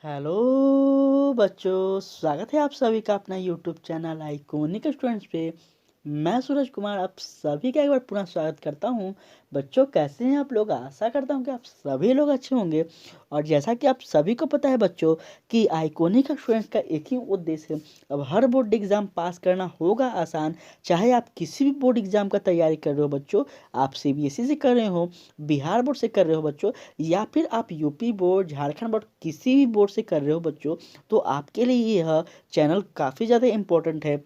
Hello बच्चों, स्वागत है आप सभी का अपना यूट्यूब चैनल आइकॉनिक स्टूडेंट्स पे। मैं सूरज कुमार आप सभी का एक बार पुनः स्वागत करता हूं। बच्चों, कैसे हैं आप लोग? आशा करता हूं कि आप सभी लोग अच्छे होंगे। और जैसा कि आप सभी को पता है बच्चों कि आइकॉनिक स्टूडेंट्स का एक ही उद्देश्य है। अब हर बोर्ड एग्जाम पास करना होगा आसान, चाहे आप किसी भी बोर्ड एग्जाम का तैयारी कर रहे हो बच्चों। आप सीबीएसई से कर रहे हो, बिहार बोर्ड से कर रहे हो बच्चों, या फिर आप यूपी बोर्ड, झारखंड बोर्ड, किसी भी बोर्ड से कर रहे हो बच्चों, तो आपके लिए यह चैनल काफ़ी ज़्यादा इम्पोर्टेंट है।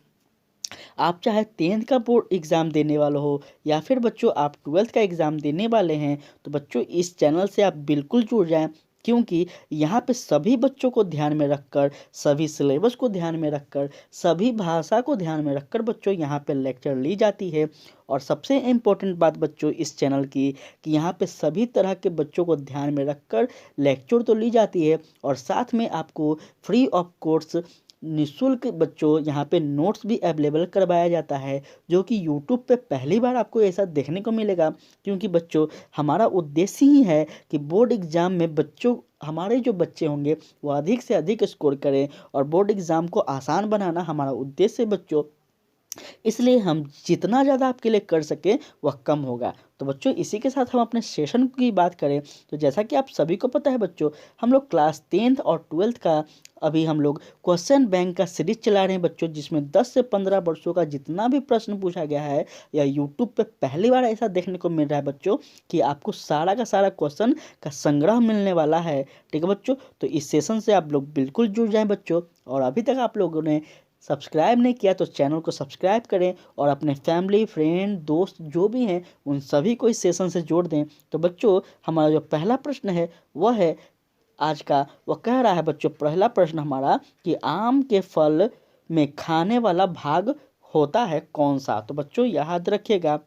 आप चाहे 10th का बोर्ड एग्ज़ाम देने वाले हो या फिर बच्चों आप 12th का एग्ज़ाम देने वाले हैं, तो बच्चों इस चैनल से आप बिल्कुल जुड़ जाएं, क्योंकि यहाँ पे सभी बच्चों को ध्यान में रखकर, सभी सिलेबस को ध्यान में रखकर, सभी भाषा को ध्यान में रखकर बच्चों यहाँ पे लेक्चर ली जाती है। और सबसे इम्पोर्टेंट बात बच्चों इस चैनल की कि यहाँ पे सभी तरह के बच्चों को ध्यान में रखकर लेक्चर तो ली जाती है, और साथ में आपको फ्री ऑफ कोर्स निःशुल्क बच्चों यहाँ पे नोट्स भी अवेलेबल करवाया जाता है, जो कि यूट्यूब पे पहली बार आपको ऐसा देखने को मिलेगा। क्योंकि बच्चों हमारा उद्देश्य ही है कि बोर्ड एग्ज़ाम में बच्चों, हमारे जो बच्चे होंगे वो अधिक से अधिक स्कोर करें, और बोर्ड एग्ज़ाम को आसान बनाना हमारा उद्देश्य है बच्चों। इसलिए हम जितना ज़्यादा आपके लिए कर सकें वह कम होगा। तो बच्चों इसी के साथ हम अपने सेशन की बात करें तो जैसा कि आप सभी को पता है बच्चों, हम लोग क्लास 10th और 12th का अभी हम लोग क्वेश्चन बैंक का सीरीज चला रहे हैं बच्चों, जिसमें 10 से 15 वर्षों का जितना भी प्रश्न पूछा गया है, या यूट्यूब पे पहली बार ऐसा देखने को मिल रहा है बच्चों कि आपको सारा का सारा क्वेश्चन का संग्रह मिलने वाला है। ठीक है बच्चों, तो इस सेशन से आप लोग बिल्कुल जुड़ जाएं बच्चों। और अभी तक आप लोगों ने सब्सक्राइब नहीं किया तो चैनल को सब्सक्राइब करें, और अपने फैमिली, फ्रेंड, दोस्त जो भी हैं उन सभी को इस सेशन से जोड़ दें। तो बच्चों हमारा जो पहला प्रश्न है वह है आज का, वह कह रहा है बच्चों, पहला प्रश्न हमारा कि आम के फल में खाने वाला भाग होता है कौन सा। तो बच्चों याद रखिएगा,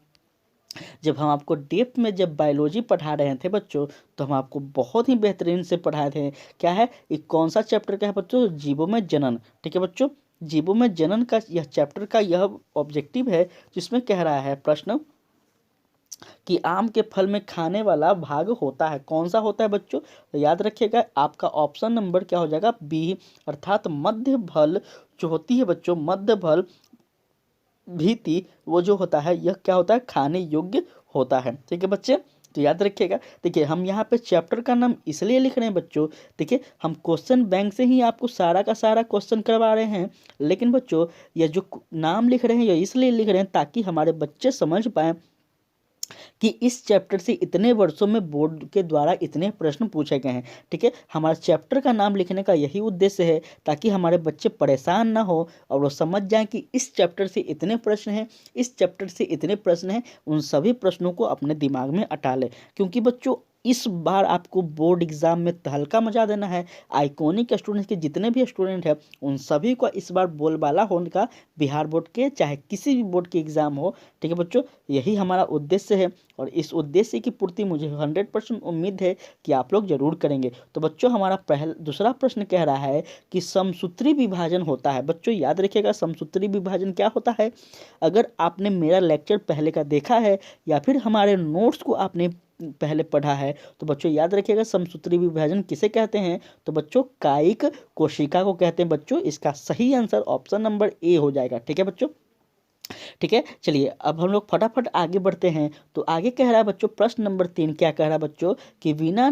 जब हम आपको डेप्थ में जब बायोलॉजी पढ़ा रहे थे बच्चों, तो हम आपको बहुत ही बेहतरीन से पढ़ाए थे। क्या है ये, कौन सा चैप्टर का है बच्चों? जीवों में जनन। ठीक है बच्चों, जीवों में जनन का यह चैप्टर का यह ऑब्जेक्टिव है, जिसमें कह रहा है प्रश्न कि आम के फल में खाने वाला भाग होता है कौन सा होता है बच्चों। तो याद रखिएगा आपका ऑप्शन नंबर क्या हो जाएगा? बी, अर्थात मध्य फल जो होती है बच्चों, मध्य फल भीति, वो जो होता है यह क्या होता है? खाने योग्य होता है। ठीक है बच्चे, तो याद रखिएगा। देखिए हम यहाँ पे चैप्टर का नाम इसलिए लिख रहे हैं बच्चों, देखिए हम क्वेश्चन बैंक से ही आपको सारा का सारा क्वेश्चन करवा रहे हैं, लेकिन बच्चों यह जो नाम लिख रहे हैं यह इसलिए लिख रहे हैं ताकि हमारे बच्चे समझ पाएँ कि इस चैप्टर से इतने वर्षों में बोर्ड के द्वारा इतने प्रश्न पूछे गए हैं। ठीक है, हमारा चैप्टर का नाम लिखने का यही उद्देश्य है, ताकि हमारे बच्चे परेशान ना हो और वो समझ जाएं कि इस चैप्टर से इतने प्रश्न हैं, इस चैप्टर से इतने प्रश्न हैं, उन सभी प्रश्नों को अपने दिमाग में अटा लें। क्योंकि बच्चों इस बार आपको बोर्ड एग्जाम में तहलका मचा देना है। आइकॉनिक स्टूडेंट्स के जितने भी स्टूडेंट हैं उन सभी को इस बार बोलबाला होने का, बिहार बोर्ड के चाहे किसी भी बोर्ड के एग्जाम हो। ठीक है बच्चों, यही हमारा उद्देश्य है, और इस उद्देश्य की पूर्ति मुझे 100% उम्मीद है कि आप लोग जरूर करेंगे। तो बच्चों हमारा दूसरा प्रश्न कह रहा है कि समसूत्री विभाजन होता है। बच्चों याद रखिएगा समसूत्री विभाजन क्या होता है। अगर आपने मेरा लेक्चर पहले का देखा है या फिर हमारे नोट्स को आपने पहले पढ़ा है, तो बच्चों याद रखिएगा समसूत्री विभाजन किसे कहते हैं। तो बच्चों कायिक कोशिका को कहते हैं बच्चों। इसका सही आंसर ऑप्शन नंबर ए हो जाएगा। ठीक है बच्चों, ठीक है। चलिए अब हम लोग फटाफट आगे बढ़ते हैं। तो आगे कह रहा है बच्चों, प्रश्न नंबर 3 क्या कह रहा है बच्चों कि बिना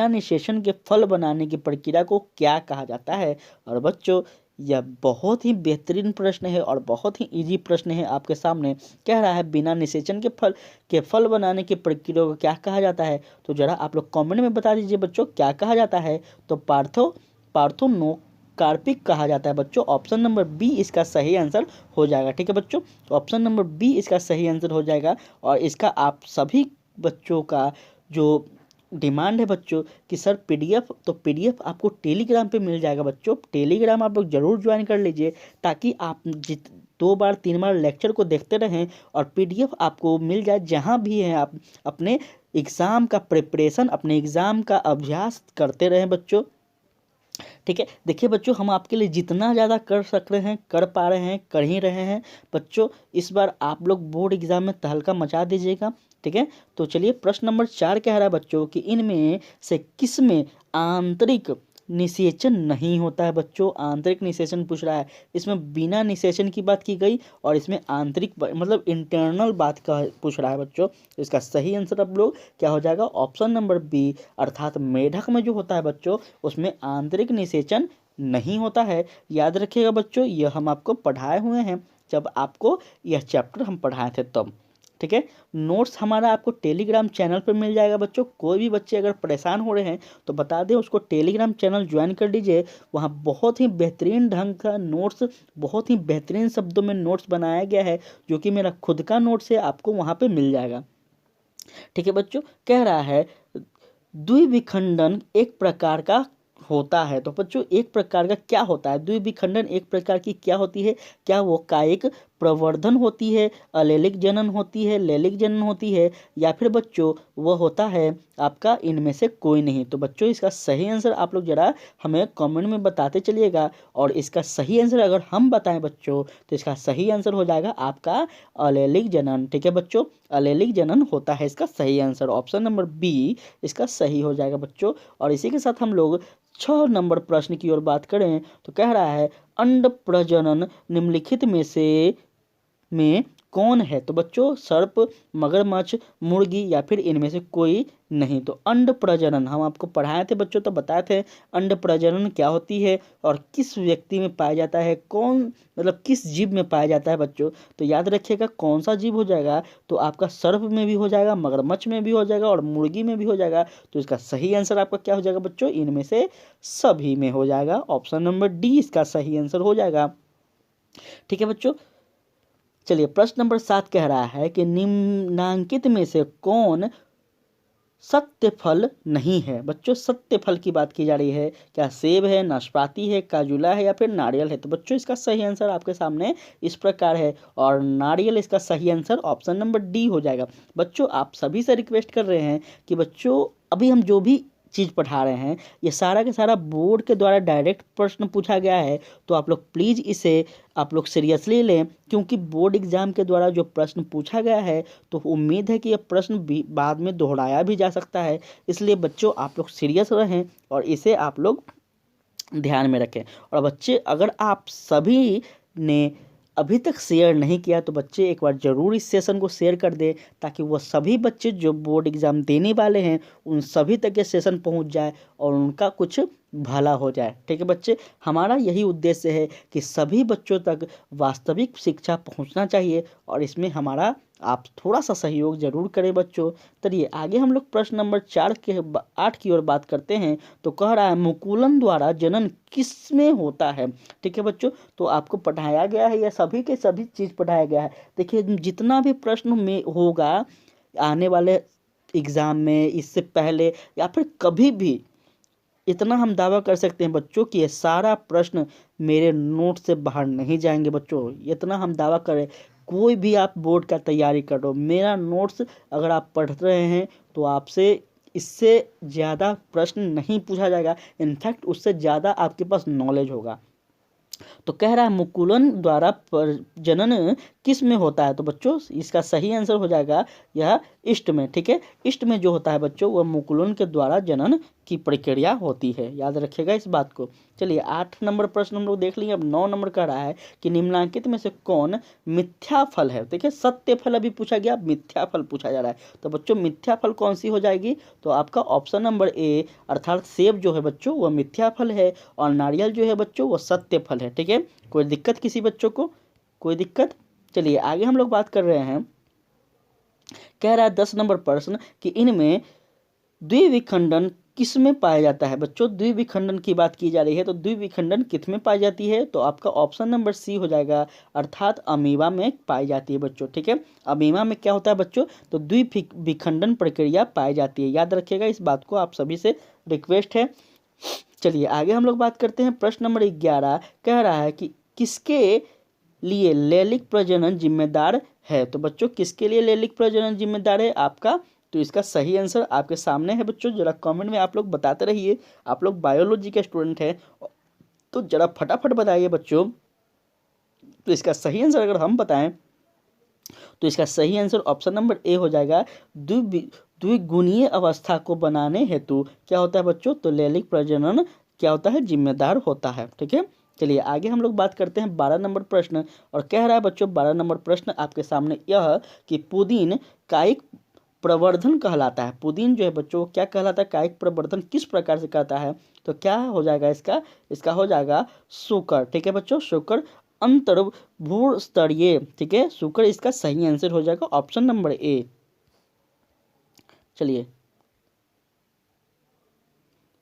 निषेचन के फल बनाने की प्रक्रिया को क्या कहा जाता है। और बच्चों यह बहुत ही बेहतरीन प्रश्न है और बहुत ही इजी प्रश्न है आपके सामने। कह रहा है बिना निषेचन के फल बनाने की प्रक्रिया को क्या कहा जाता है। तो जरा आप लोग कमेंट में बता दीजिए बच्चों क्या कहा जाता है। तो पार्थो कार्पिक कहा जाता है बच्चों। ऑप्शन नंबर बी इसका सही आंसर हो जाएगा। ठीक है बच्चों, तो ऑप्शन नंबर बी इसका सही आंसर हो जाएगा। और इसका आप सभी बच्चों का जो डिमांड है बच्चों कि सर पीडीएफ, तो पीडीएफ आपको टेलीग्राम पे मिल जाएगा बच्चों। टेलीग्राम आप लोग जरूर ज्वाइन कर लीजिए, ताकि आप 2 बार 3 बार लेक्चर को देखते रहें और पीडीएफ आपको मिल जाए जहाँ भी हैं आप। अपने एग्ज़ाम का प्रिपरेशन, अपने एग्ज़ाम का अभ्यास करते रहें बच्चों। ठीक है, देखिए बच्चों हम आपके लिए जितना ज़्यादा कर सक रहे हैं, कर पा रहे हैं, कर ही रहे हैं बच्चों। इस बार आप लोग बोर्ड एग्जाम में तहलका मचा दीजिएगा। ठीक है, तो चलिए प्रश्न नंबर 4 कह रहा है बच्चों कि इनमें से किस में आंतरिक निषेचन नहीं होता है बच्चों, आंतरिक निषेचन पूछ रहा है। इसमें बिना निषेचन की बात की गई और इसमें आंतरिक मतलब इंटरनल बात का पूछ रहा है बच्चों। तो इसका सही आंसर अब लोग क्या हो जाएगा, ऑप्शन नंबर बी, अर्थात मेढक में जो होता है बच्चों उसमें आंतरिक निषेचन नहीं होता है। याद रखिएगा बच्चों, यह हम आपको पढ़ाए हुए हैं जब आपको यह चैप्टर हम पढ़ाए थे तब। ठीक है, नोट्स हमारा आपको टेलीग्राम चैनल पर मिल जाएगा बच्चों। कोई भी बच्चे अगर परेशान हो रहे हैं तो बता दें उसको टेलीग्राम चैनल ज्वाइन कर लीजिए। वहाँ बहुत ही बेहतरीन ढंग का नोट्स, बहुत ही बेहतरीन शब्दों में नोट्स बनाया गया है, जो कि मेरा खुद का नोट्स है, आपको वहाँ पे मिल जाएगा। ठीक है बच्चों, कह रहा है द्विविखंडन एक प्रकार का होता है। तो बच्चों एक प्रकार का क्या होता है, द्विविखंडन एक प्रकार की क्या होती है, क्या वो कायिक प्रवर्धन होती है, अलेलिक जनन होती है, लैलिक जनन होती है, या फिर बच्चों वह होता है आपका इनमें से कोई नहीं। तो बच्चों इसका सही आंसर आप लोग जरा हमें कमेंट में बताते चलिएगा। और इसका सही आंसर अगर हम बताएं बच्चों तो इसका सही आंसर हो जाएगा आपका अलेलिक जनन। ठीक है बच्चों, अलेलिक जनन होता है इसका सही आंसर, ऑप्शन नंबर बी इसका सही हो जाएगा बच्चों। और इसी के साथ हम लोग 6 नंबर प्रश्न की ओर बात करें तो कह रहा है अंड प्रजनन निम्नलिखित में कौन है। तो बच्चों सर्प, मगरमच्छ, मुर्गी या फिर इनमें से कोई नहीं। तो अंड प्रजनन हम आपको पढ़ाए थे बच्चों, तो बताए थे अंड प्रजनन क्या होती है और किस व्यक्ति में पाया जाता है, कौन मतलब किस जीव में पाया जाता है बच्चों। तो याद रखिएगा कौन सा जीव हो जाएगा, तो आपका सर्प में भी हो जाएगा, मगरमच्छ में भी हो जाएगा और मुर्गी में भी हो जाएगा। तो इसका सही आंसर आपका क्या हो जाएगा बच्चों, इनमें से सभी में हो जाएगा, ऑप्शन नंबर डी इसका सही आंसर हो जाएगा। ठीक है बच्चों, चलिए प्रश्न नंबर 7 कह रहा है कि निम्नांकित में से कौन सत्य फल नहीं है। बच्चों सत्य फल की बात की जा रही है, क्या सेब है, नाशपाती है, काजूला है या फिर नारियल है। तो बच्चों इसका सही आंसर आपके सामने इस प्रकार है और नारियल इसका सही आंसर ऑप्शन नंबर डी हो जाएगा। बच्चों आप सभी से रिक्वेस्ट कर रहे हैं कि बच्चों अभी हम जो भी चीज़ पढ़ा रहे हैं ये सारा का सारा बोर्ड के द्वारा डायरेक्ट प्रश्न पूछा गया है। तो आप लोग प्लीज़ इसे आप लोग सीरियसली लें, क्योंकि बोर्ड एग्जाम के द्वारा जो प्रश्न पूछा गया है तो उम्मीद है कि यह प्रश्न भी बाद में दोहराया भी जा सकता है। इसलिए बच्चों आप लोग सीरियस रहें और इसे आप लोग ध्यान में रखें। और बच्चे अगर आप सभी ने अभी तक शेयर नहीं किया तो बच्चे एक बार ज़रूर इस सेशन को शेयर कर दें, ताकि वो सभी बच्चे जो बोर्ड एग्ज़ाम देने वाले हैं उन सभी तक ये सेशन पहुंच जाए और उनका कुछ भला हो जाए। ठीक है बच्चे, हमारा यही उद्देश्य है कि सभी बच्चों तक वास्तविक शिक्षा पहुंचना चाहिए और इसमें हमारा आप थोड़ा सा सहयोग जरूर करें बच्चों। चलिए आगे हम लोग प्रश्न नंबर 8 की ओर बात करते हैं। तो कह रहा है मुकुलन द्वारा जनन किस में होता है। ठीक है बच्चों, तो आपको पढ़ाया गया है, यह सभी के सभी चीज़ पढ़ाया गया है। देखिए जितना भी प्रश्न में होगा आने वाले एग्ज़ाम में, इससे पहले या फिर कभी भी, इतना हम दावा कर सकते हैं बच्चों कि ये सारा प्रश्न मेरे नोट से बाहर नहीं जाएंगे बच्चों, इतना हम दावा करें। कोई भी आप बोर्ड का तैयारी कर रहे हो, मेरा नोट्स अगर आप पढ़ रहे हैं तो आपसे इससे ज़्यादा प्रश्न नहीं पूछा जाएगा, इनफैक्ट उससे ज़्यादा आपके पास नॉलेज होगा। तो कह रहा है मुकुलन द्वारा प्रजनन किस में होता है। तो बच्चों इसका सही आंसर हो जाएगा यह इष्ट में। ठीक है, इष्ट में जो होता है बच्चों वह मुकुलन के द्वारा जनन की प्रक्रिया होती है, याद रखिएगा इस बात को। चलिए 8 नंबर प्रश्न हम लोग देख लिए। अब 9 नंबर कह रहा है कि निम्नलिखित में से कौन मिथ्या फल है। देखिए सत्य फल अभी पूछा गया, मिथ्या फल पूछा जा रहा है। तो बच्चों मिथ्या फल कौन सी हो जाएगी, तो आपका ऑप्शन नंबर ए अर्थात सेब जो है बच्चों वह मिथ्या फल है और नारियल जो है बच्चों वह सत्य फल है। ठीक है, कोई दिक्कत किसी बच्चों को, कोई दिक्कत। चलिए आगे हम लोग बात कर रहे हैं। कह रहा है 10 नंबर प्रश्न कि इनमें द्विविखंडन किस में पाया जाता है। बच्चों द्विविखंडन की बात की जा रही है, तो द्विविखंडन किस में पाई जाती है, तो आपका ऑप्शन नंबर सी हो जाएगा अर्थात अमीबा में पाई जाती है बच्चों। ठीक है, अमीबा में क्या होता है बच्चों, तो द्विविखंडन प्रक्रिया पाई जाती है, याद रखिएगा इस बात को, आप सभी से रिक्वेस्ट है। चलिए आगे हम लोग बात करते हैं। प्रश्न नंबर 11 कह रहा है कि किसके लिए लैंगिक प्रजनन जिम्मेदार है। तो बच्चों किसके लिए लैंगिक प्रजनन जिम्मेदार है आपका, तो इसका सही आंसर आपके सामने है बच्चों, जरा कमेंट में आप लोग बताते रहिए। आप लोग बायोलॉजी के स्टूडेंट हैं तो जरा फटाफट बताइए बच्चों। तो इसका सही आंसर अगर हम बताएं तो इसका सही आंसर ऑप्शन नंबर ए हो जाएगा। द्विगुणीय अवस्था को बनाने हेतु क्या होता है बच्चों, तो लैंगिक प्रजनन क्या होता है, जिम्मेदार होता है। ठीक है, चलिए आगे हम लोग बात करते हैं 12 नंबर प्रश्न। और कह रहा है बच्चों 12 नंबर प्रश्न आपके सामने यह कि पुदीन कायिक प्रवर्धन कहलाता है। पुदीन जो है बच्चों क्या कहलाता है, कायिक प्रवर्धन किस प्रकार से करता है। तो क्या हो जाएगा इसका, इसका हो जाएगा शुक्र। ठीक है बच्चों, शुक्र अंतर भूस्तरीय। ठीक है, शुक्र इसका सही आंसर हो जाएगा ऑप्शन नंबर ए। चलिए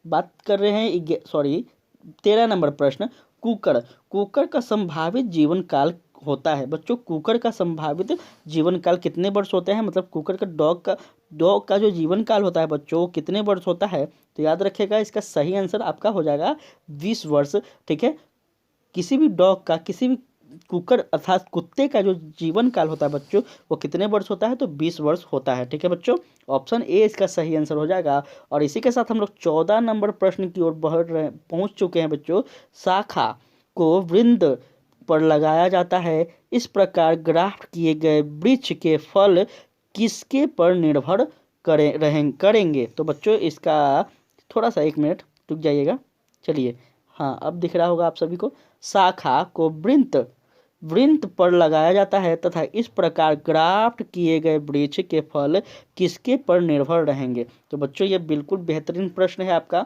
बात कर रहे हैं 13 नंबर प्रश्न। कुकर, कुकर का संभावित जीवन काल होता है बच्चों। कुकर का संभावित जीवन काल कितने वर्ष होते हैं, मतलब कुकर का डॉग का जो जीवन काल होता है बच्चों कितने वर्ष होता है। तो याद रखिएगा इसका सही आंसर आपका हो जाएगा 20 वर्ष। ठीक है, किसी भी डॉग का, किसी भी कुकर अर्थात कुत्ते का जो जीवन काल होता है बच्चों वो कितने वर्ष होता है, तो 20 वर्ष होता है। ठीक है बच्चों, ऑप्शन ए इसका सही आंसर हो जाएगा। और इसी के साथ हम लोग 14 नंबर प्रश्न की ओर पहुंच चुके हैं बच्चों। शाखा को वृंद पर लगाया जाता है, इस प्रकार ग्राफ्ट किए गए वृक्ष के फल किसके पर निर्भर करेंगे। तो बच्चों इसका थोड़ा सा 1 मिनट रुक जाइएगा। चलिए, हाँ अब दिख रहा होगा आप सभी को। शाखा को वृंत पर लगाया जाता है तथा इस प्रकार ग्राफ्ट किए गए वृक्ष के फल किसके पर निर्भर रहेंगे। तो बच्चों ये बिल्कुल बेहतरीन प्रश्न है आपका,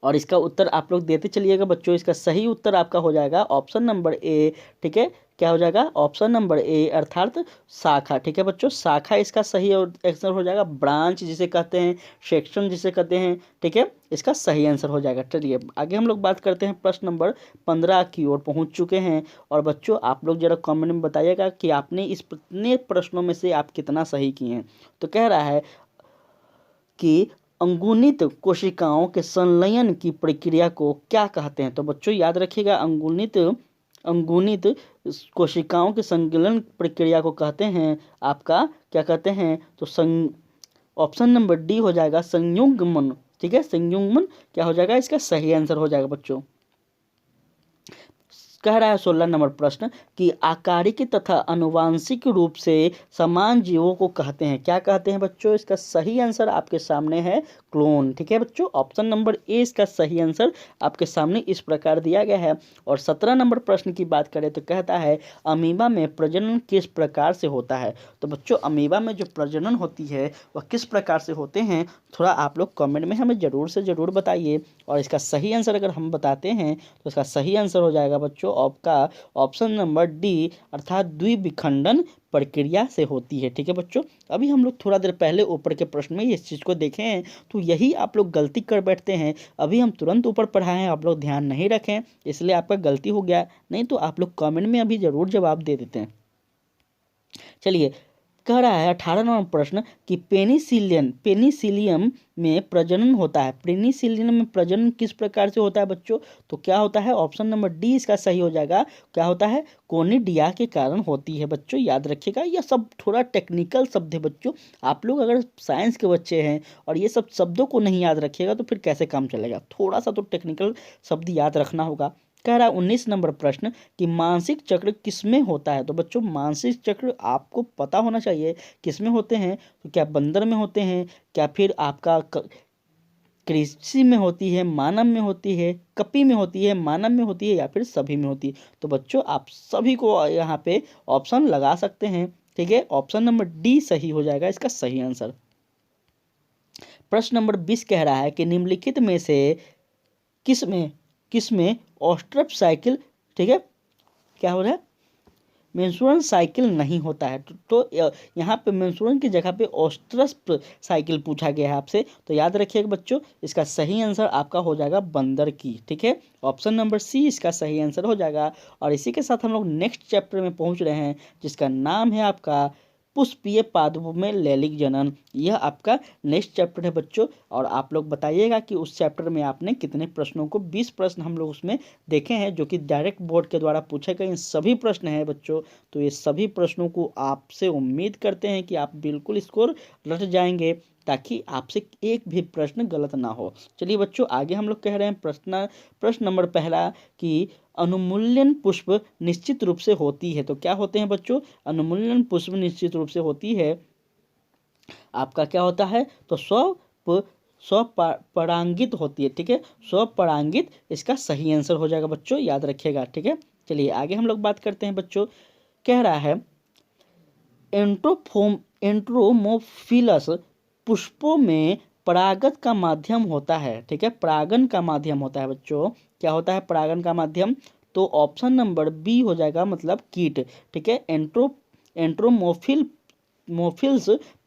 और इसका उत्तर आप लोग देते चलिएगा बच्चों। इसका सही उत्तर आपका हो जाएगा ऑप्शन नंबर ए। ठीक है, क्या हो जाएगा, ऑप्शन नंबर ए अर्थात शाखा। ठीक है बच्चों, शाखा इसका सही आंसर हो जाएगा। ब्रांच जिसे कहते हैं, सेक्शन जिसे कहते हैं। ठीक है, इसका सही आंसर हो जाएगा। चलिए आगे हम लोग बात करते हैं, प्रश्न नंबर 15 की ओर पहुंच चुके हैं। और बच्चों आप लोग जरा कमेंट में बताइएगा कि आपने इस इतने प्रश्नों में से आप कितना सही किए हैं। तो कह रहा है कि अंगुनित कोशिकाओं के संलयन की प्रक्रिया को क्या कहते हैं। तो बच्चों याद रखिएगा, अंगुनित कोशिकाओं के संलयन प्रक्रिया को कहते हैं आपका, क्या कहते हैं, तो ऑप्शन नंबर डी हो जाएगा संयुग्मन। ठीक है, संयुग्मन क्या हो जाएगा, इसका सही आंसर हो जाएगा बच्चों। कह रहा है 16 नंबर प्रश्न कि आकारिक तथा अनुवांशिक रूप से समान जीवों को कहते हैं, क्या कहते हैं बच्चों। इसका सही आंसर आपके सामने है क्लोन। ठीक है बच्चों, ऑप्शन नंबर ए इसका सही आंसर आपके सामने इस प्रकार दिया गया है। और 17 नंबर प्रश्न की बात करें तो कहता है अमीबा में प्रजनन किस प्रकार से होता है। तो बच्चों अमीबा में जो प्रजनन होती है वह किस प्रकार से होते हैं, थोड़ा आप लोग कमेंट में हमें ज़रूर से ज़रूर बताइए। और इसका सही आंसर अगर हम बताते हैं तो इसका सही आंसर हो जाएगा बच्चों आपका ऑप्शन नंबर डी अर्थात द्विविखंडन प्रक्रिया से होती है। ठीक है बच्चों, अभी हम लोग थोड़ा देर पहले ऊपर के प्रश्न में इस चीज़ को देखे हैं, तो यही आप लोग गलती कर बैठते हैं। अभी हम तुरंत ऊपर पढ़ाए हैं, आप लोग ध्यान नहीं रखें, इसलिए आपका गलती हो गया। नहीं तो आप लोग कमेंट में अभी ज़रूर जवाब दे देते हैं। चलिए कह रहा है 18 नंबर प्रश्न कि पेनिसिलियम में प्रजनन होता है। पेनिसिलियम में प्रजनन किस प्रकार से होता है बच्चों। तो क्या होता है, ऑप्शन नंबर डी इसका सही हो जाएगा। क्या होता है, कोनिडिया के कारण होती है। बच्चों याद रखिएगा, यह सब थोड़ा टेक्निकल शब्द है बच्चों। आप लोग अगर साइंस के बच्चे हैं और ये सब शब्दों को नहीं याद रखिएगा तो फिर कैसे काम चलेगा, थोड़ा सा तो टेक्निकल शब्द याद रखना होगा। कह रहा है 19 नंबर प्रश्न कि मानसिक चक्र किसमें होता है। तो बच्चों मानसिक चक्र आपको पता होना चाहिए किसमें होते हैं। तो क्या बंदर में होते हैं, क्या फिर आपका कृषि में होती है, मानव में होती है, कपि में होती है, मानव में होती है, या फिर सभी में होती है। तो बच्चों आप सभी को यहाँ पे ऑप्शन लगा सकते हैं। ठीक है, ऑप्शन नंबर डी सही हो जाएगा इसका सही आंसर। प्रश्न नंबर 20 कह रहा है कि निम्नलिखित में से किसमें ऑस्ट्रप साइकिल, ठीक है, क्या हो रहा है, मेंस्ट्रुअल साइकिल नहीं होता है। तो यहाँ पे मेंस्ट्रुअल की जगह पे ऑस्ट्रप साइकिल पूछा गया है आपसे। तो याद रखिएगा बच्चों, इसका सही आंसर आपका हो जाएगा बंदर की। ठीक है, ऑप्शन नंबर सी इसका सही आंसर हो जाएगा। और इसी के साथ हम लोग नेक्स्ट चैप्टर में पहुँच रहे हैं जिसका नाम है आपका पुष्पीय पादपों में लैलिक जनन। यह आपका नेक्स्ट चैप्टर है बच्चों। और आप लोग बताइएगा कि उस चैप्टर में आपने कितने प्रश्नों को, 20 प्रश्न हम लोग उसमें देखे हैं जो कि डायरेक्ट बोर्ड के द्वारा पूछे गए सभी प्रश्न हैं बच्चों। तो ये सभी प्रश्नों को आपसे उम्मीद करते हैं कि आप बिल्कुल स्कोर रट जाएंगे ताकि आपसे एक भी प्रश्न गलत ना हो। चलिए बच्चों आगे हम लोग कह रहे हैं प्रश्न नंबर पहला कि अनुमूल्यन पुष्प निश्चित रूप से होती है। तो क्या होते हैं बच्चों, अनुमूल्यन पुष्प निश्चित रूप से होती है आपका क्या होता है, तो स्वपरागित होती है। ठीक है, स्वपरागित इसका सही आंसर हो जाएगा बच्चों, याद रखिएगा। ठीक है, चलिए आगे हम लोग बात करते हैं बच्चों। कह रहा है एंट्रोमोफिलस पुष्पों में परागत का माध्यम होता है। ठीक है, परागन का माध्यम होता है बच्चों। क्या होता है परागन का माध्यम? तो ऑप्शन नंबर बी हो जाएगा, मतलब कीट। ठीक है, एंट्रोमोफिल्स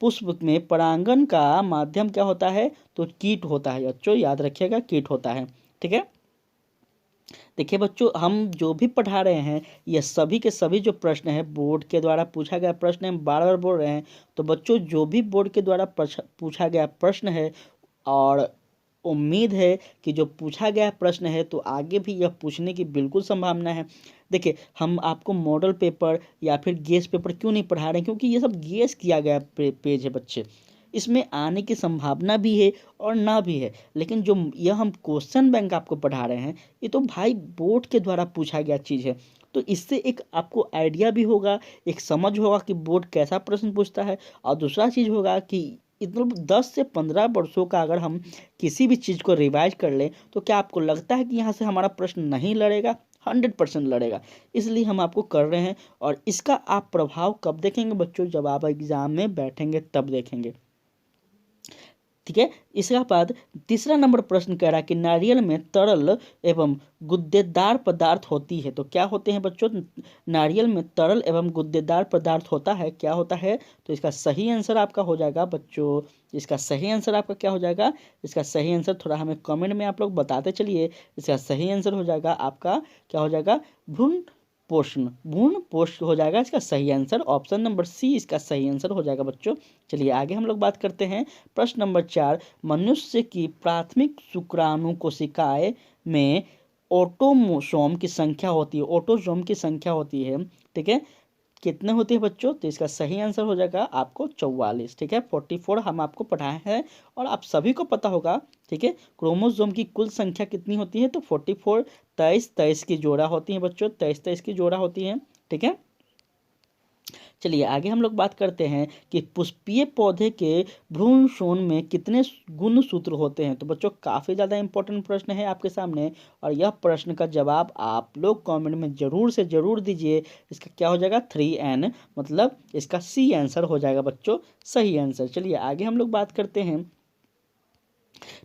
पुष्प में परागन का माध्यम क्या होता है? तो कीट होता है बच्चों, याद रखिएगा, कीट होता है। ठीक है, देखिए बच्चों, हम जो भी पढ़ा रहे हैं ये सभी के सभी जो प्रश्न है बोर्ड के द्वारा पूछा गया प्रश्न है, हम बार बार बोल रहे हैं। तो बच्चों, जो भी बोर्ड के द्वारा पूछा गया प्रश्न है, और उम्मीद है कि जो पूछा गया प्रश्न है तो आगे भी यह पूछने की बिल्कुल संभावना है। देखिए, हम आपको मॉडल पेपर या फिर गेस पेपर क्यों नहीं पढ़ा रहे हैं? क्योंकि ये सब गेस किया गया पेज है बच्चे, इसमें आने की संभावना भी है और ना भी है। लेकिन जो यह हम क्वेश्चन बैंक आपको पढ़ा रहे हैं, ये तो भाई बोर्ड के द्वारा पूछा गया चीज़ है। तो इससे एक आपको आइडिया भी होगा, एक समझ होगा कि बोर्ड कैसा प्रश्न पूछता है। और दूसरा चीज़ होगा कि इतना 10 से 15 वर्षों का अगर हम किसी भी चीज़ को रिवाइज कर लें, तो क्या आपको लगता है कि यहाँ से हमारा प्रश्न नहीं लड़ेगा? 100% लड़ेगा। इसलिए हम आपको कर रहे हैं, और इसका आप प्रभाव कब देखेंगे बच्चों? जब आप एग्जाम में बैठेंगे तब देखेंगे। ठीक है, इसके बाद तीसरा नंबर प्रश्न कह रहा है कि नारियल में तरल एवं गुद्देदार पदार्थ होती है। तो क्या होते हैं बच्चों? नारियल में तरल एवं गुद्देदार पदार्थ होता है, क्या होता है? तो इसका सही आंसर आपका हो जाएगा बच्चों, इसका सही आंसर आपका क्या हो जाएगा? इसका सही आंसर थोड़ा हमें कमेंट में आप लोग बताते चलिए। इसका सही आंसर हो जाएगा आपका, क्या हो जाएगा? भ्रूण पोषण हो जाएगा इसका सही आंसर। ऑप्शन नंबर सी इसका सही आंसर हो जाएगा बच्चों। चलिए आगे हम लोग बात करते हैं। प्रश्न नंबर 4, मनुष्य की प्राथमिक शुक्राणु कोशिकाएं में ऑटोसोम की संख्या होती है, ऑटोसोम की संख्या होती है। ठीक है, कितने होते हैं बच्चों? तो इसका सही आंसर हो जाएगा आपको 44। ठीक है, 44 हम आपको पढ़ाए हैं और आप सभी को पता होगा। ठीक है, क्रोमोसोम की कुल संख्या कितनी होती है? तो 44, 23 की जोड़ा होती है बच्चों, 23 की जोड़ा होती है। ठीक है, चलिए आगे हम लोग बात करते हैं कि पुष्पीय पौधे के भ्रूण में कितने गुणसूत्र होते हैं। तो बच्चों, काफ़ी ज़्यादा इंपॉर्टेंट प्रश्न है आपके सामने, और यह प्रश्न का जवाब आप लोग कमेंट में ज़रूर से ज़रूर दीजिए। इसका क्या हो जाएगा? 3N, मतलब इसका सी आंसर हो जाएगा बच्चों, सही आंसर। चलिए आगे हम लोग बात करते हैं।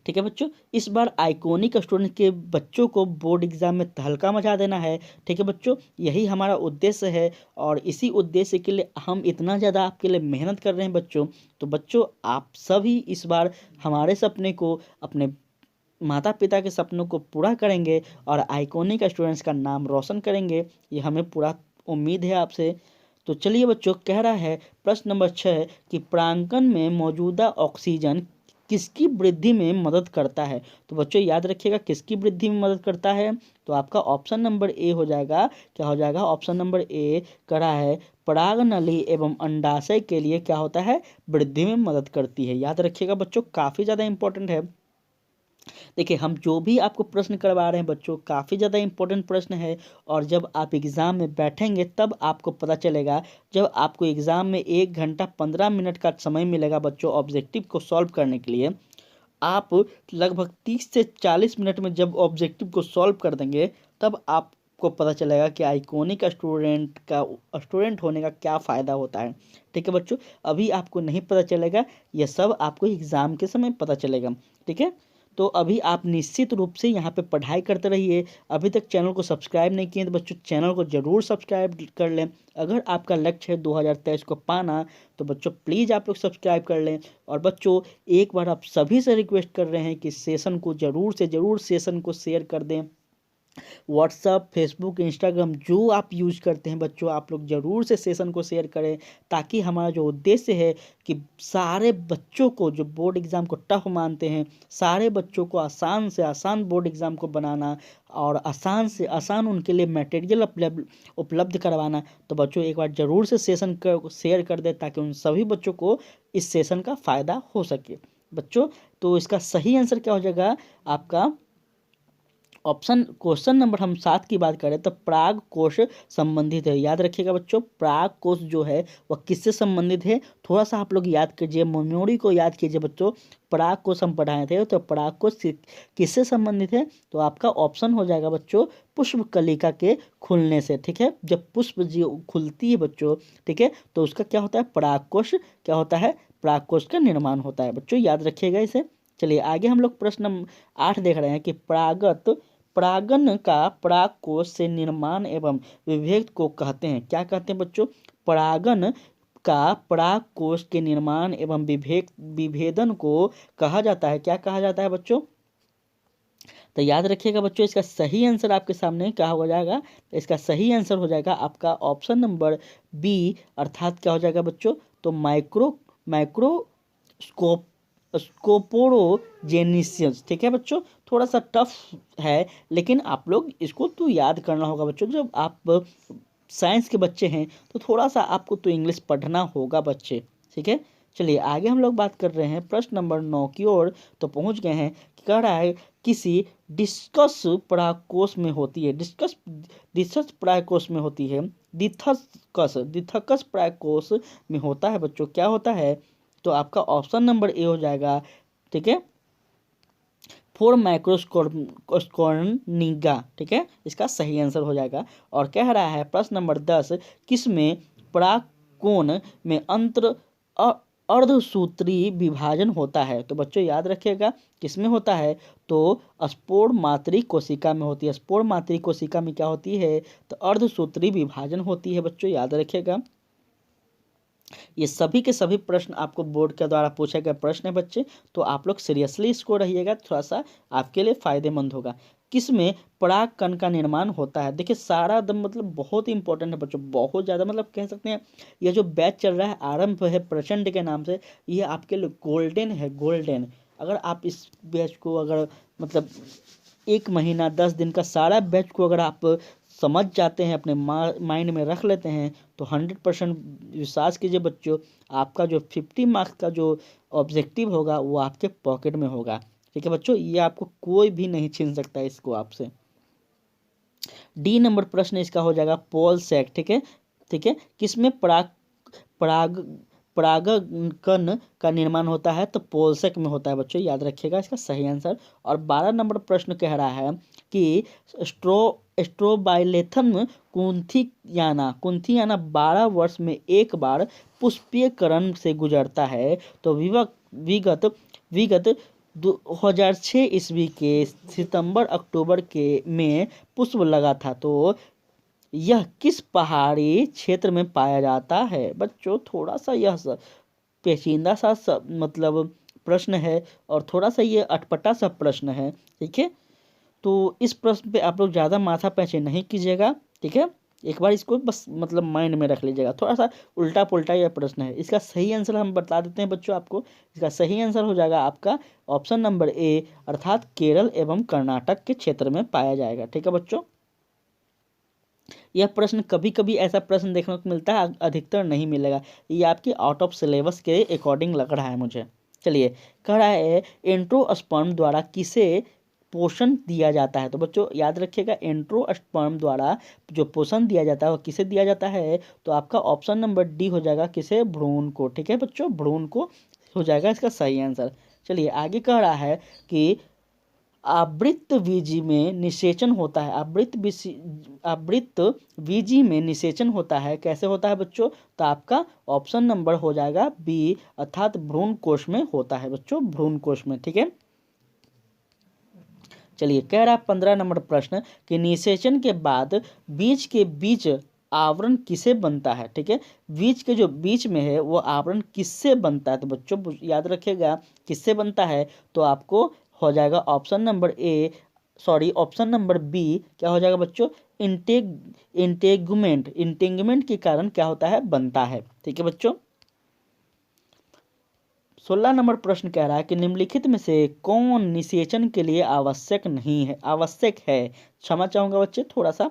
ठीक है बच्चों, इस बार आइकॉनिक स्टूडेंट के बच्चों को बोर्ड एग्जाम में तहलका मचा देना है। ठीक है बच्चों, यही हमारा उद्देश्य है, और इसी उद्देश्य के लिए हम इतना ज़्यादा आपके लिए मेहनत कर रहे हैं बच्चों। तो बच्चों, आप सभी इस बार हमारे सपने को, अपने माता पिता के सपनों को पूरा करेंगे और आइकॉनिक स्टूडेंट्स का नाम रोशन करेंगे, ये हमें पूरा उम्मीद है आपसे। तो चलिए बच्चों, कह रहा है प्रश्न नंबर 6 कि प्रांगण में मौजूदा ऑक्सीजन किसकी वृद्धि में मदद करता है। तो बच्चों याद रखिएगा, किसकी वृद्धि में मदद करता है? तो आपका ऑप्शन नंबर ए हो जाएगा। क्या हो जाएगा? ऑप्शन नंबर ए करा है, पराग नली एवं अंडाशय के लिए क्या होता है? वृद्धि में मदद करती है। याद रखिएगा बच्चों, काफ़ी ज़्यादा इंपॉर्टेंट है। देखिए, हम जो भी आपको प्रश्न करवा रहे हैं बच्चों, काफ़ी ज़्यादा इंपॉर्टेंट प्रश्न है, और जब आप एग्ज़ाम में बैठेंगे तब आपको पता चलेगा। जब आपको एग्ज़ाम में 1 घंटा 15 मिनट का समय मिलेगा बच्चों ऑब्जेक्टिव को सॉल्व करने के लिए, आप लगभग 30 से 40 मिनट में जब ऑब्जेक्टिव को सॉल्व कर देंगे, तब आपको पता चलेगा कि आइकॉनिक स्टूडेंट होने का क्या फ़ायदा होता है। ठीक है बच्चों, अभी आपको नहीं पता चलेगा, यह सब आपको एग्ज़ाम के समय पता चलेगा। ठीक है, तो अभी आप निश्चित रूप से यहाँ पे पढ़ाई करते रहिए। अभी तक चैनल को सब्सक्राइब नहीं किए तो बच्चों, चैनल को ज़रूर सब्सक्राइब कर लें। अगर आपका लक्ष्य है 2023 को पाना, तो बच्चों प्लीज़ आप लोग सब्सक्राइब कर लें। और बच्चों, एक बार आप सभी से रिक्वेस्ट कर रहे हैं कि सेशन को ज़रूर से ज़रूर सेशन को शेयर कर दें। व्हाट्सअप, फेसबुक, इंस्टाग्राम जो आप यूज़ करते हैं बच्चों, आप लोग ज़रूर से सेशन को शेयर करें, ताकि हमारा जो उद्देश्य है कि सारे बच्चों को जो बोर्ड एग्ज़ाम को टफ मानते हैं, सारे बच्चों को आसान से आसान बोर्ड एग्ज़ाम को बनाना और आसान से आसान उनके लिए मटेरियल उपलब्ध करवाना। तो बच्चों, एक बार ज़रूर से सेशन को शेयर कर दें, ताकि उन सभी बच्चों को इस सेशन का फ़ायदा हो सके बच्चों। तो इसका सही आंसर क्या हो जाएगा आपका? ऑप्शन क्वेश्चन नंबर हम 7 की बात करें तो पराग कोश संबंधित है। याद रखिएगा बच्चों, पराग कोश जो है वह किससे संबंधित है, थोड़ा सा आप लोग याद कीजिए, मेमोरी को याद कीजिए बच्चों। पराग कोश हम पढ़ाए थे, तो पराग कोश किससे संबंधित है, तो आपका ऑप्शन हो जाएगा बच्चों पुष्प कलिका के खुलने से। ठीक है, जब पुष्प जी खुलती है बच्चों, ठीक है, तो उसका क्या होता है, पराग कोश क्या होता है, पराग कोश का निर्माण होता है बच्चों, याद रखिएगा इसे। चलिए आगे हम लोग प्रश्न 8 देख रहे हैं कि परागन का परागकोश से निर्माण एवं विभेद को कहते हैं। क्या कहते हैं बच्चों, परागन का परागकोश के निर्माण एवं विभेदन को कहा जाता है। क्या कहा जाता है बच्चों, तो याद रखिएगा बच्चों, इसका सही आंसर आपके सामने क्या हो जाएगा, इसका सही आंसर हो जाएगा आपका ऑप्शन नंबर बी, अर्थात क्या हो जाएगा बच्चों, तो माइक्रोस्कोप स्कोपोरोजेनिसिस। ठीक है बच्चों, थोड़ा सा टफ है, लेकिन आप लोग इसको तो याद करना होगा बच्चों। जब आप साइंस के बच्चे हैं तो थोड़ा सा आपको तो इंग्लिश पढ़ना होगा बच्चे। ठीक है, चलिए आगे हम लोग बात कर रहे हैं प्रश्न नंबर 9 की ओर तो पहुंच गए हैं। कह रहा है किसी डिस्कस परागकोश में होती है, डिस्कस परागकोश में होती है, दिथकस परागकोश में होता है बच्चों, क्या होता है, तो आपका ऑप्शन नंबर ए हो जाएगा। ठीक है, 4 माइक्रोस्कोर्निगा। ठीक है, इसका सही आंसर हो जाएगा। और कह रहा है प्रश्न नंबर 10, किसमें परागकोण में अर्धसूत्री विभाजन होता है, तो बच्चों याद रखिएगा किसमें होता है, तो स्पोर मातृ कोशिका में होती है। स्पोर मातृ कोशिका में क्या होती है, तो अर्धसूत्री विभाजन होती है बच्चों, याद रखिएगा। ये सभी के सभी प्रश्न आपको बोर्ड के द्वारा पूछे गए प्रश्न है बच्चे, तो आप लोग सीरियसली इसको रहिएगा, थोड़ा सा आपके लिए फायदेमंद होगा। किसमें परागकण का निर्माण होता है, देखिए सारा दम मतलब बहुत ही इंपॉर्टेंट है बच्चों, बहुत ज़्यादा, मतलब कह सकते हैं यह जो बैच चल रहा है आरंभ है प्रचंड के नाम से, ये आपके लिए गोल्डन है, गोल्डन। अगर आप इस बैच को अगर मतलब 1 महीना 10 दिन का सारा बैच को अगर आप समझ जाते हैं, अपने माइंड में रख लेते हैं, तो 100% विश्वास कीजिए बच्चों, आपका जो 50 मार्क्स का जो ऑब्जेक्टिव होगा वो आपके पॉकेट में होगा। ठीक है बच्चों, ये आपको कोई भी नहीं छीन सकता इसको आपसे। डी नंबर प्रश्न इसका हो जाएगा पोल सेक। ठीक है, ठीक है, किसमें पराग परागकण का निर्माण होता है, तो पोलसेक में होता है बच्चों, याद रखिएगा इसका सही आंसर। और 12 नंबर प्रश्न कह रहा है कि स्ट्रोबाइलेथम कुंथियाना 12 वर्ष में एक बार पुष्पीयकरण से गुजरता है, तो विगत 2006 ईस्वी के सितंबर अक्टूबर के में पुष्प लगा था, तो यह किस पहाड़ी क्षेत्र में पाया जाता है बच्चों, थोड़ा सा यह पेचीदा सा मतलब प्रश्न है, और थोड़ा सा ये अटपटा सा प्रश्न है। ठीक है, तो इस प्रश्न पे आप लोग ज़्यादा माथा पैचे नहीं कीजिएगा। ठीक है, एक बार इसको बस मतलब माइंड में रख लीजिएगा, थोड़ा सा उल्टा पुल्टा यह प्रश्न है। इसका सही आंसर हम बता देते हैं बच्चों आपको, इसका सही आंसर हो जाएगा आपका ऑप्शन नंबर ए, अर्थात केरल एवं कर्नाटक के क्षेत्र में पाया जाएगा। ठीक है बच्चों, यह प्रश्न कभी कभी ऐसा प्रश्न देखने को मिलता है, अधिकतर नहीं मिलेगा, ये आपके आउट ऑफ सिलेबस के अकॉर्डिंग लग रहा है मुझे। चलिए, कह रहा है एंट्रोस्पर्म द्वारा किसे पोषण दिया जाता है, तो बच्चों याद रखिएगा एंट्रोस्पर्म द्वारा जो पोषण दिया जाता है वो किसे दिया जाता है, तो आपका ऑप्शन नंबर डी हो जाएगा, किसे, भ्रूण को। ठीक है बच्चों, भ्रूण को हो जाएगा इसका सही आंसर। चलिए आगे कह रहा है कि आवृत्त बीजी में निषेचन होता है, आवृत्त बीजी में निषेचन होता है, कैसे होता है बच्चों, तो आपका ऑप्शन नंबर हो जाएगा बी, अर्थात भ्रूण कोश में होता है बच्चों, भ्रूण कोश में। ठीक है, चलिए कह रहा है 15 नंबर प्रश्न कि निषेचन के बाद बीज के बीच आवरण किसे बनता है। ठीक है, बीज के जो बीच में है वो आवरण किससे बनता है, तो बच्चों याद रखिएगा किससे बनता है, तो आपको हो जाएगा option number A, sorry option number B, क्या हो जाएगा बच्चों, इंटेगमेंट के कारण क्या होता है, बनता है। ठीक है बच्चों, 16 नंबर प्रश्न कह रहा है कि निम्नलिखित में से कौन निषेचन के लिए आवश्यक है, क्षमा चाहूंगा बच्चे थोड़ा सा,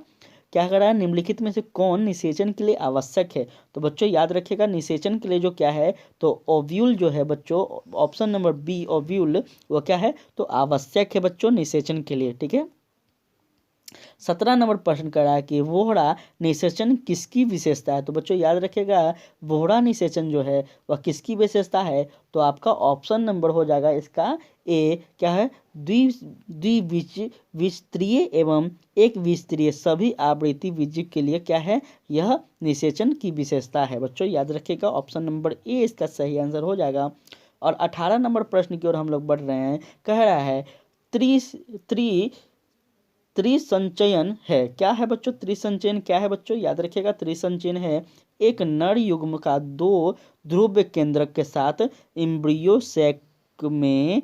क्या कह रहा है, निम्नलिखित में से कौन निषेचन के लिए आवश्यक है, तो बच्चों याद रखिएगा निषेचन के लिए जो क्या है, तो ओव्यूल जो है बच्चों, ऑप्शन नंबर बी ओव्यूल, वो क्या है, तो आवश्यक है बच्चों निषेचन के लिए। ठीक है, 17 नंबर प्रश्न कर रहा है कि वोहरा निषेचन किसकी विशेषता है। तो बच्चों याद रखिएगा, वोहरा निषेचन जो है वह किसकी विशेषता है। तो आपका ऑप्शन नंबर हो जाएगा इसका ए, क्या है, द्विबीजत्रीय एवं एक बीजत्रीय सभी आवृत्ति बीज के लिए क्या है, यह निषेचन की विशेषता है। बच्चों याद रखिएगा, ऑप्शन नंबर ए इसका सही आंसर हो जाएगा। और 18 नंबर प्रश्न की ओर हम लोग बढ़ रहे हैं। कह रहा है त्रि त्रि त्रिसंचयन है, क्या है बच्चों, त्रिसंचयन क्या है बच्चों, याद रखिएगा, त्रिसंचयन है एक नर युग्म का 2 ध्रुव केंद्रक के साथ एम्ब्रियो सैक में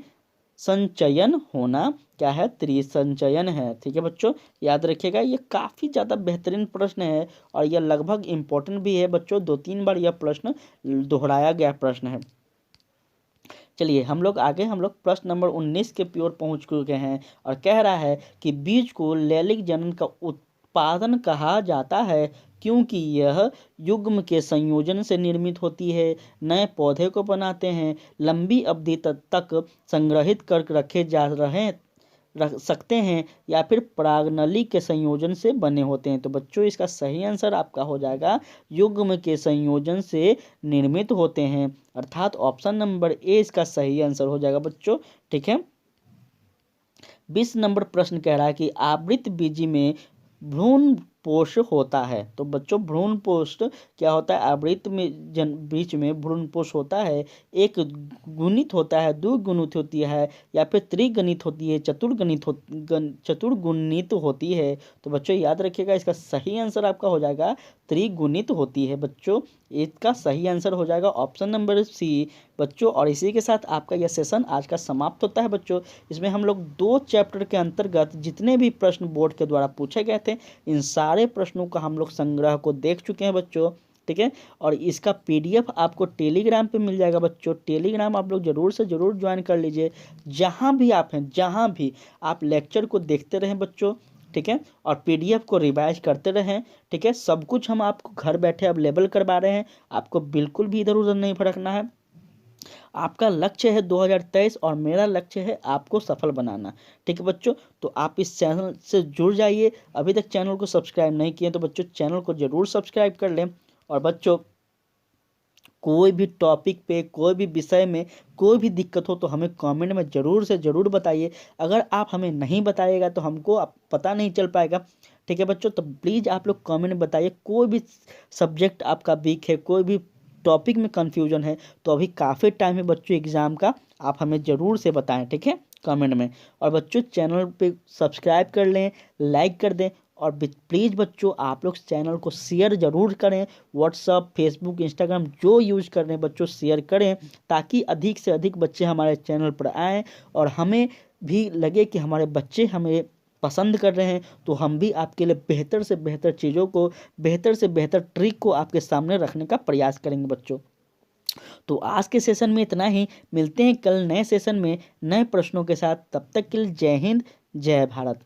संचयन होना, क्या है, त्रिसंचयन है। ठीक है बच्चों, याद रखिएगा, ये काफ़ी ज़्यादा बेहतरीन प्रश्न है और यह लगभग इम्पोर्टेंट भी है बच्चों। 2-3 बार यह प्रश्न दोहराया गया प्रश्न है। चलिए हम लोग आगे, हम लोग प्रश्न नंबर 19 के ओर पहुंच चुके हैं और कह रहा है कि बीज को लैंगिक जनन का उत्पादन कहा जाता है क्योंकि यह युग्म के संयोजन से निर्मित होती है, नए पौधे को बनाते हैं, लंबी अवधि तक संग्रहित कर रखे जा रख सकते हैं या फिर परागनली के संयोजन से बने होते हैं। तो बच्चों इसका सही आंसर आपका हो जाएगा युग्म के संयोजन से निर्मित होते हैं, अर्थात ऑप्शन नंबर ए इसका सही आंसर हो जाएगा बच्चों। ठीक है, 20 नंबर प्रश्न कह रहा है कि आवृत बीजी में भ्रूण पोष होता है। तो बच्चों भ्रूण पोष क्या होता है, आवृत में बीच में भ्रूण पोष होता है, एक गुणित होता है, द्विगुणित होती है या फिर त्रिगुणित होती है, चतुर्गुणित होती है। तो बच्चों याद रखिएगा, इसका सही आंसर आपका हो जाएगा त्रिगुणित होती है बच्चों। इसका सही आंसर हो जाएगा ऑप्शन नंबर सी बच्चों। और इसी के साथ आपका यह सेशन आज का समाप्त होता है बच्चों। इसमें हम लोग 2 चैप्टर के अंतर्गत जितने भी प्रश्न बोर्ड के द्वारा पूछे गए थे, इन सारे प्रश्नों का हम लोग संग्रह को देख चुके हैं बच्चों। ठीक है, और इसका पीडीएफ आपको टेलीग्राम पे मिल जाएगा बच्चों। टेलीग्राम आप लोग जरूर से जरूर ज्वाइन कर लीजिए। जहां भी आप हैं, जहां भी आप लेक्चर को देखते रहें बच्चों। ठीक है, और पीडीएफ को रिवाइज करते रहें। ठीक है, सब कुछ हम आपको घर बैठे अवेलेबल करवा रहे हैं, आपको बिल्कुल भी इधर उधर नहीं भटकना है। आपका लक्ष्य है 2023 और मेरा लक्ष्य है आपको सफल बनाना। ठीक है बच्चों, तो आप इस चैनल से जुड़ जाइए। अभी तक चैनल को सब्सक्राइब नहीं किए तो बच्चों चैनल को जरूर सब्सक्राइब कर लें। और बच्चों कोई भी टॉपिक पे, कोई भी विषय में कोई भी दिक्कत हो तो हमें कमेंट में ज़रूर से ज़रूर बताइए। अगर आप हमें नहीं बताइएगा तो हमको पता नहीं चल पाएगा। ठीक है बच्चों, तो प्लीज़ आप लोग कमेंट में बताइए। कोई भी सब्जेक्ट आपका वीक है, कोई भी टॉपिक में कन्फ्यूजन है, तो अभी काफ़ी टाइम है बच्चों एग्ज़ाम का, आप हमें ज़रूर से बताएं। ठीक है, कमेंट में। और बच्चों चैनल पे सब्सक्राइब कर लें, लाइक कर दें और प्लीज़ बच्चों आप लोग चैनल को शेयर ज़रूर करें। व्हाट्सअप, फेसबुक, इंस्टाग्राम जो यूज़ कर रहे हैं बच्चों शेयर करें, ताकि अधिक से अधिक बच्चे हमारे चैनल पर आएँ और हमें भी लगे कि हमारे बच्चे हमें पसंद कर रहे हैं, तो हम भी आपके लिए बेहतर से बेहतर चीज़ों को, बेहतर से बेहतर ट्रिक को आपके सामने रखने का प्रयास करेंगे बच्चों। तो आज के सेशन में इतना ही, मिलते हैं कल नए सेशन में नए प्रश्नों के साथ। तब तक के लिए जय हिंद, जय भारत।